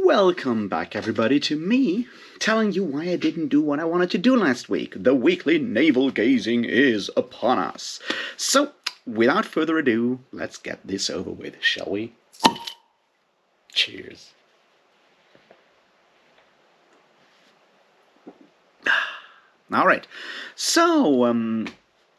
Welcome back, everybody, to me telling you why I didn't do what I wanted to do last week. The weekly navel-gazing is upon us. So, without further ado, let's get this over with, shall we? Cheers. Alright, so,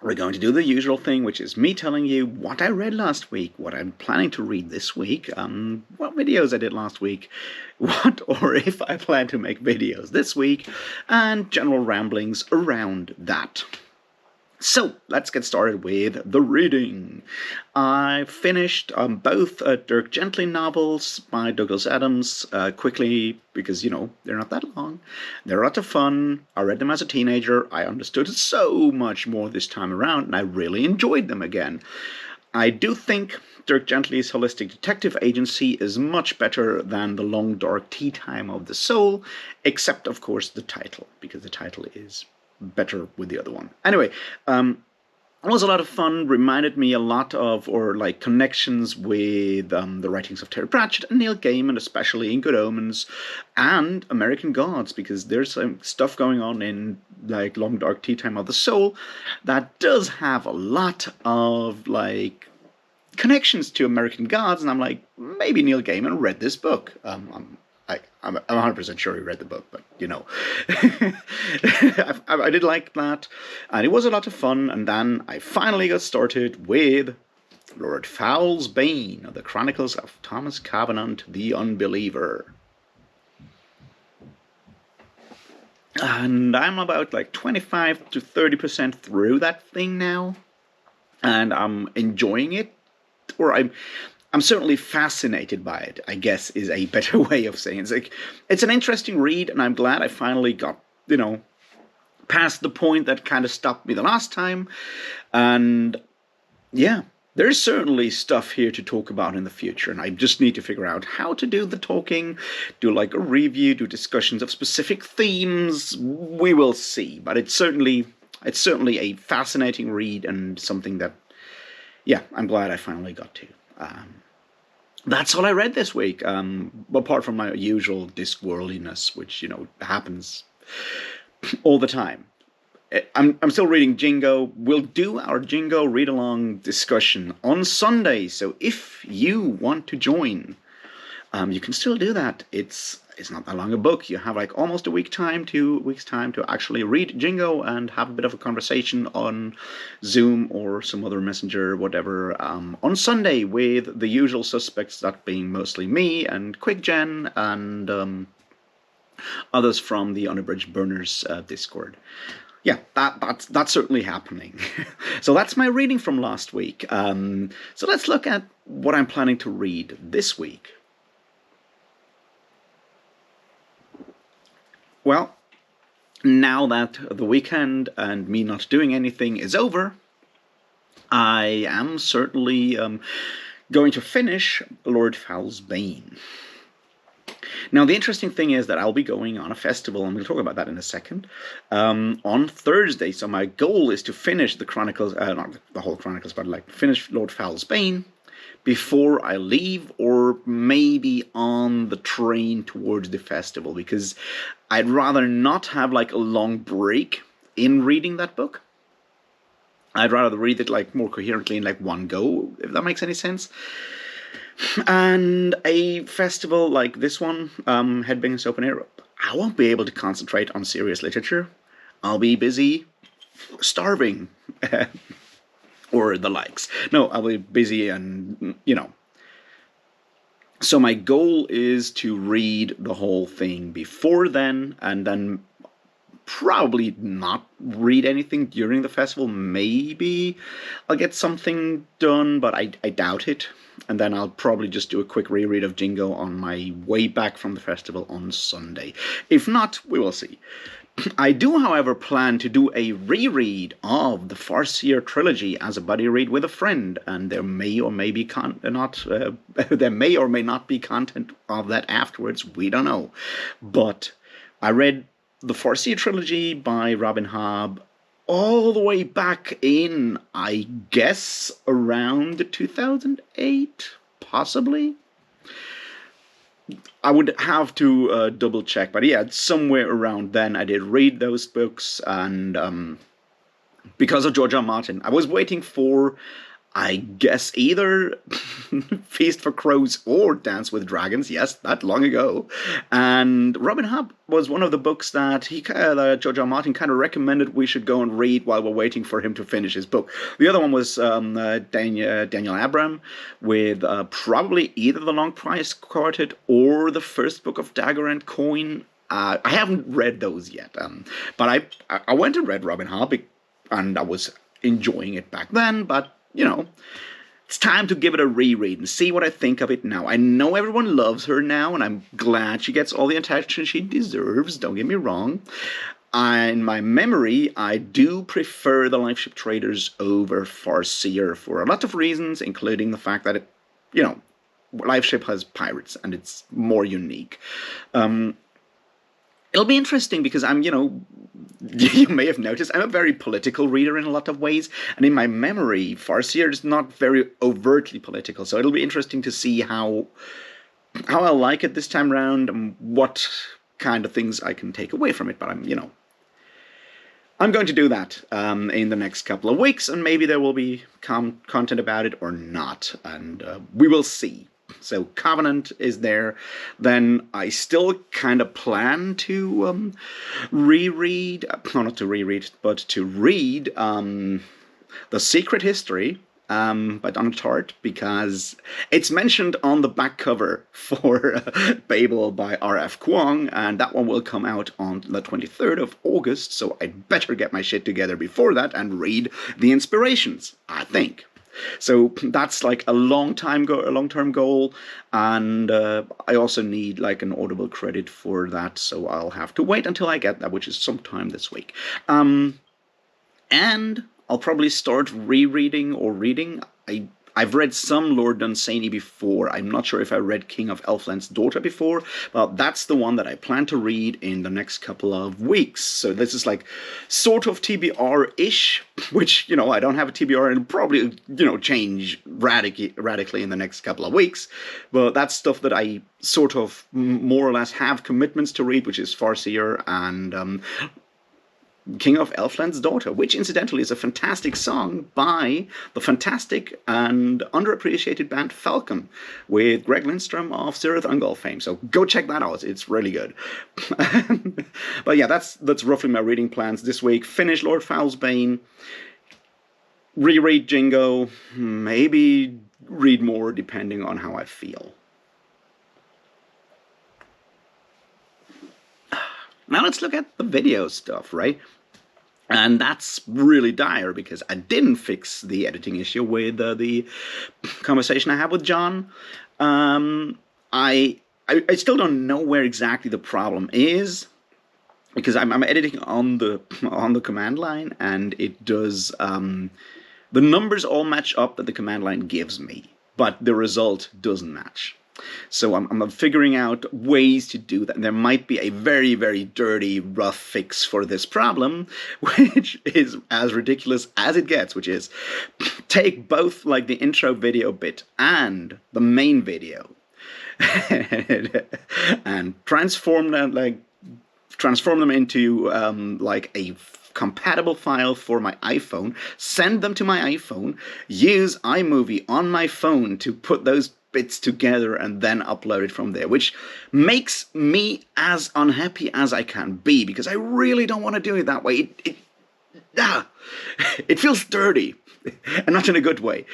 we're going to do the usual thing, which is me telling you what I read last week, what I'm planning to read this week, what videos I did last week, what or if I plan to make videos this week, and general ramblings around that. So, let's get started with the reading. I finished both Dirk Gently novels by Douglas Adams quickly because, they're not that long. They're a lot of fun. I read them as a teenager. I understood so much more this time around, and I really enjoyed them again. I do think Dirk Gently's holistic detective agency is much better than The Long Dark Tea Time of the Soul, except, of course, the title, because the title is better with the other one. Anyway, it was a lot of fun, reminded me a lot of, connections with the writings of Terry Pratchett and Neil Gaiman, especially in Good Omens, and American Gods, because there's some stuff going on in, Long Dark Tea Time of the Soul that does have a lot of, connections to American Gods, and I'm like, maybe Neil Gaiman read this book. I'm 100% sure he read the book, but, I did like that, and it was a lot of fun, and then I finally got started with Lord Falz, Bane, of the Chronicles of Thomas Covenant the Unbeliever. And I'm about, 25 to 30% through that thing now, and I'm enjoying it, or I'm certainly fascinated by it, I guess, is a better way of saying it. It's an interesting read, and I'm glad I finally got, past the point that kind of stopped me the last time. And, yeah, there's certainly stuff here to talk about in the future, and I just need to figure out how to do the talking, do, a review, do discussions of specific themes. We will see, but it's certainly a fascinating read, and something that, yeah, I'm glad I finally got to. That's all I read this week, apart from my usual Discworldliness, which, happens all the time. I'm still reading Jingo. We'll do our Jingo read-along discussion on Sunday, so if you want to join, you can still do that. It's not that long a book. You have almost a week's time to actually read Jingo and have a bit of a conversation on Zoom or some other messenger, whatever, on Sunday with the usual suspects, that being mostly me and QuickGen and others from the Unabridged Burners Discord. Yeah, that's certainly happening. So that's my reading from last week. So let's look at what I'm planning to read this week. Well, now that the weekend and me not doing anything is over, I am certainly going to finish Lord Falz, Bane. Now, the interesting thing is that I'll be going on a festival, and we'll talk about that in a second, on Thursday. So my goal is to finish the Chronicles, not the whole Chronicles, but finish Lord Falz, Bane before I leave, or maybe on the train towards the festival, because I'd rather not have a long break in reading that book. I'd rather read it more coherently in one go, if that makes any sense. And a festival like this one, Headbangers Open Air, I won't be able to concentrate on serious literature. I'll be busy starving. Or the likes. No, I'll be busy and, So my goal is to read the whole thing before then, and then probably not read anything during the festival. Maybe I'll get something done, but I doubt it. And then I'll probably just do a quick reread of Jingo on my way back from the festival on Sunday. If not, we will see. I do, however, plan to do a reread of the Farseer trilogy as a buddy read with a friend, and there may or may be there may or may not be content of that afterwards. We don't know. But I read the Farseer trilogy by Robin Hobb all the way back in, I guess, around 2008, possibly. I would have to double check, but yeah, somewhere around then I did read those books, and because of George R. R. Martin, I was waiting for, I guess, either Feast for Crows or Dance with Dragons. Yes, that long ago. And Robin Hood was one of the books that George R. R. Martin kind of recommended we should go and read while we're waiting for him to finish his book. The other one was Daniel Abram with probably either the Long Price Quartet or the first book of Dagger and Coin. I haven't read those yet, but I went and read Robin Hood, and I was enjoying it back then, but it's time to give it a reread and see what I think of it now. I know everyone loves her now, and I'm glad she gets all the attention she deserves, don't get me wrong. In my memory, I do prefer the Lifeship Traders over Farseer for a lot of reasons, including the fact that Lifeship has pirates, and it's more unique. It'll be interesting because you may have noticed, I'm a very political reader in a lot of ways, and in my memory, Farseer is not very overtly political, so it'll be interesting to see how I like it this time around, and what kind of things I can take away from it, but I'm going to do that in the next couple of weeks, and maybe there will be content about it or not, and we will see. So Covenant is there. Then I still kind of plan to reread, not to reread, but to read The Secret History by Donna Tartt, because it's mentioned on the back cover for Babel by R.F. Kuang, and that one will come out on the 23rd of August, so I'd better get my shit together before that and read the inspirations, I think. So that's like a long-term goal, and I also need like an Audible credit for that, so I'll have to wait until I get that, which is sometime this week. And I'll probably start rereading or reading. I've read some Lord Dunsany before. I'm not sure if I read King of Elfland's Daughter before, but that's the one that I plan to read in the next couple of weeks. So this is like sort of TBR-ish, which, I don't have a TBR and probably, change radically in the next couple of weeks. But that's stuff that I sort of more or less have commitments to read, which is Farseer and King of Elfland's Daughter, which incidentally is a fantastic song by the fantastic and underappreciated band Falcon, with Greg Lindstrom of Zereth Ungol fame. So go check that out; it's really good. But yeah, that's roughly my reading plans this week. Finish Lord Falz Bane, reread Jingo, maybe read more depending on how I feel. Now let's look at the video stuff, right? And that's really dire because I didn't fix the editing issue with the conversation I had with John. I still don't know where exactly the problem is, because I'm editing on the command line, and it does the numbers all match up that the command line gives me, but the result doesn't match. So I'm figuring out ways to do that. And there might be a very, very dirty, rough fix for this problem, which is as ridiculous as it gets, which is take both like the intro video bit and the main video and transform them into like a compatible file for my iPhone, send them to my iPhone, use iMovie on my phone to put those bits together, and then upload it from there, which makes me as unhappy as I can be, because I really don't want to do it that way. It feels dirty, and not in a good way.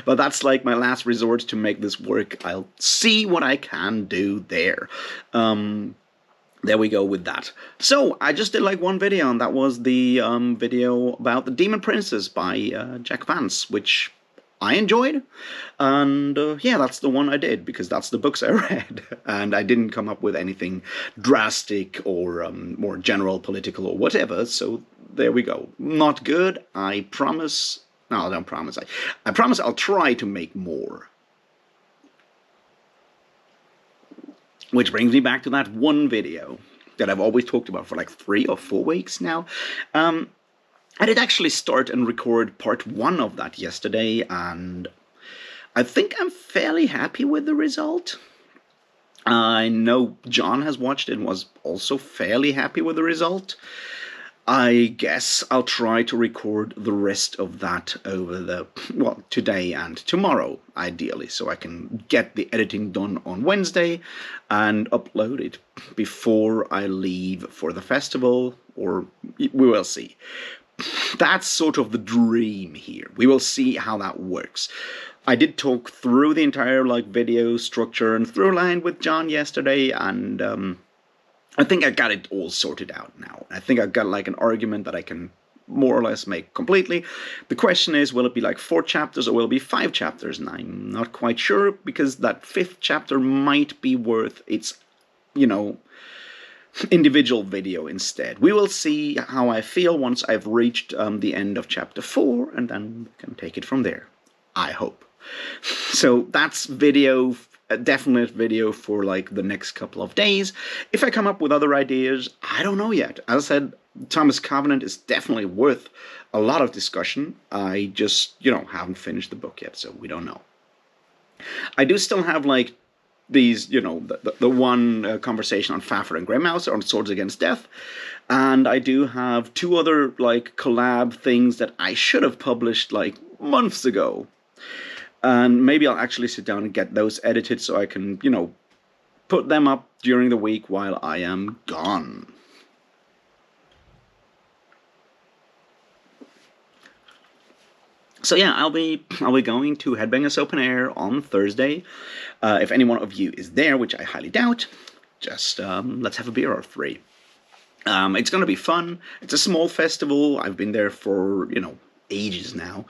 But that's like my last resort to make this work. I'll see what I can do there. There we go with that. So, I just did like one video, and that was the video about The Demon Princess by Jack Vance, which I enjoyed, and yeah, that's the one I did, because that's the books I read, and I didn't come up with anything drastic or more general political or whatever, so there we go. Not good, I promise. No, I don't promise. I promise I'll try to make more. Which brings me back to that one video that I've always talked about for like 3 or 4 weeks now. I did actually start and record part 1 of that yesterday, and I think I'm fairly happy with the result. I know John has watched it and was also fairly happy with the result. I guess I'll try to record the rest of that over today and tomorrow, ideally, so I can get the editing done on Wednesday and upload it before I leave for the festival, or we will see. That's sort of the dream here. We will see how that works. I did talk through the entire video structure and through line with John yesterday, and I think I got it all sorted out now. I think I got an argument that I can more or less make completely. The question is, will it be 4 chapters or will it be 5 chapters? And I'm not quite sure, because that 5th chapter might be worth its, individual video instead. We will see how I feel once I've reached the end of chapter 4, and then we can take it from there. I hope. So that's a definite video for the next couple of days. If I come up with other ideas, I don't know yet. As I said, Thomas Covenant is definitely worth a lot of discussion. I just, haven't finished the book yet, so we don't know. I do still have these, the one conversation on Fafhrd and Greymouse on Swords Against Death, and I do have 2 other collab things that I should have published months ago. And maybe I'll actually sit down and get those edited so I can, put them up during the week while I am gone. So yeah, I'll be going to Headbangers Open Air on Thursday. If any one of you is there, which I highly doubt, just let's have a beer or 3. It's going to be fun. It's a small festival. I've been there for, ages now.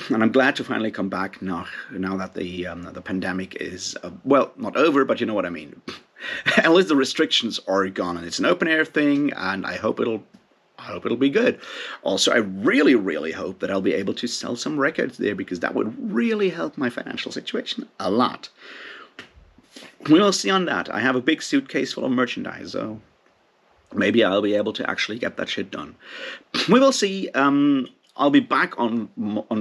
And I'm glad to finally come back now that the pandemic is, not over, but you know what I mean. At least the restrictions are gone, and it's an open air thing, and I hope it'll be good. Also, I really, really hope that I'll be able to sell some records there, because that would really help my financial situation a lot. We will see on that. I have a big suitcase full of merchandise, so maybe I'll be able to actually get that shit done. We will see. I'll be back on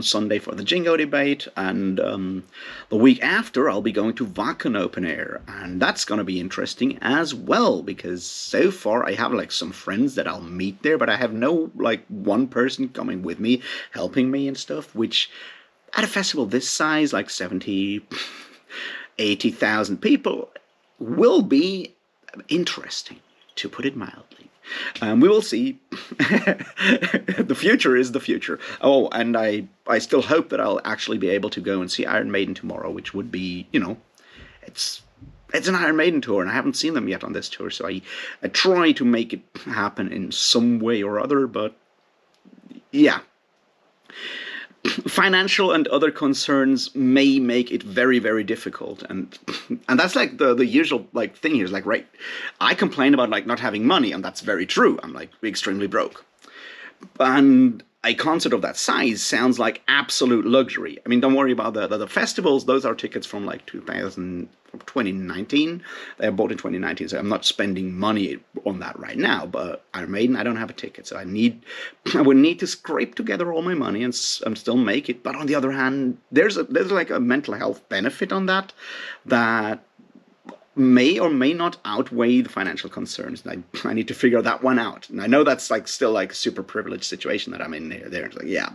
Sunday for the Jingo debate, and the week after I'll be going to Wacken Open Air, and that's going to be interesting as well, because so far I have some friends that I'll meet there, but I have no one person coming with me, helping me and stuff, which at a festival this size, 70, 80,000 people, will be interesting, to put it mildly. We will see. The future is the future. Oh, and I still hope that I'll actually be able to go and see Iron Maiden tomorrow, which would be, it's an Iron Maiden tour, and I haven't seen them yet on this tour, so I try to make it happen in some way or other, but yeah. Financial and other concerns may make it very, very difficult, and that's the usual thing here is right. I complain about not having money, and that's very true. I'm extremely broke, and a concert of that size sounds like absolute luxury. I mean, don't worry about the festivals; those are tickets from 2019. They are bought in 2019, so I'm not spending money on that right now. But Iron Maiden, I don't have a ticket, so I would need to scrape together all my money and still make it. But on the other hand, there's a mental health benefit on that may or may not outweigh the financial concerns. And I need to figure that one out. And I know that's still a super privileged situation that I'm in there. It's yeah,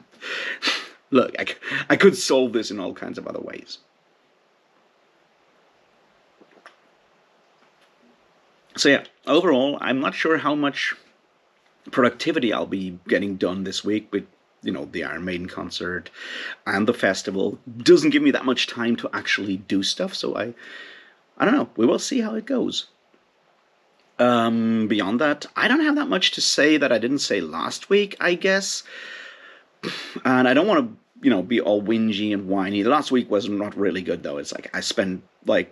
look, I could solve this in all kinds of other ways. So yeah, overall, I'm not sure how much productivity I'll be getting done this week with, the Iron Maiden concert and the festival. Doesn't give me that much time to actually do stuff, so I don't know. We will see how it goes. Beyond that, I don't have that much to say that I didn't say last week, I guess. And I don't want to, be all whingy and whiny. The last week was not really good, though. It's I spent,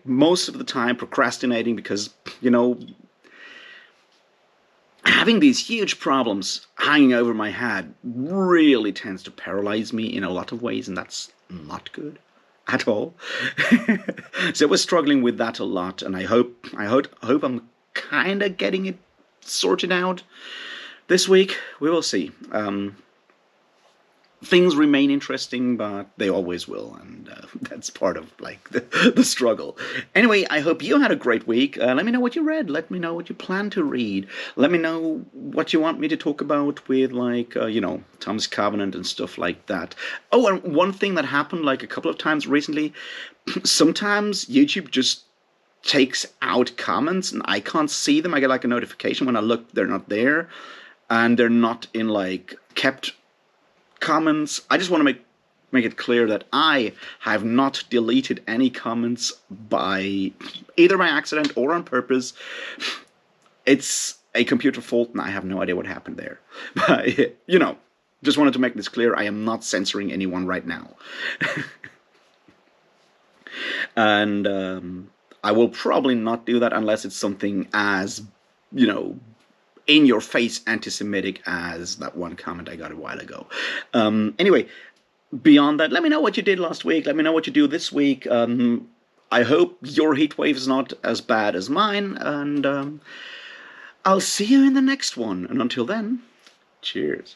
most of the time procrastinating because, having these huge problems hanging over my head really tends to paralyze me in a lot of ways, and that's not good at all. So I was struggling with that a lot, and I hope I'm kind of getting it sorted out this week. We will see. things remain interesting, but they always will, and that's part of like the struggle. Anyway, I hope you had a great week. Let me know what you read. Let me know what you plan to read. Let me know what you want me to talk about with like Thomas Covenant and stuff like that. Oh, and one thing that happened like a couple of times recently. Sometimes YouTube just takes out comments and I can't see them. I get like a notification when I look, they're not there, and they're not in like kept comments. I just want to make it clear that I have not deleted any comments by either by accident or on purpose. It's a computer fault and I have no idea what happened there. But just wanted to make this clear. I am not censoring anyone right now. And I will probably not do that unless it's something as in your face anti-Semitic as that one comment I got a while ago. Anyway, beyond that, let me know what you did last week. Let me know what you do this week. I hope your heat wave is not as bad as mine, and I'll see you in the next one. And until then, cheers.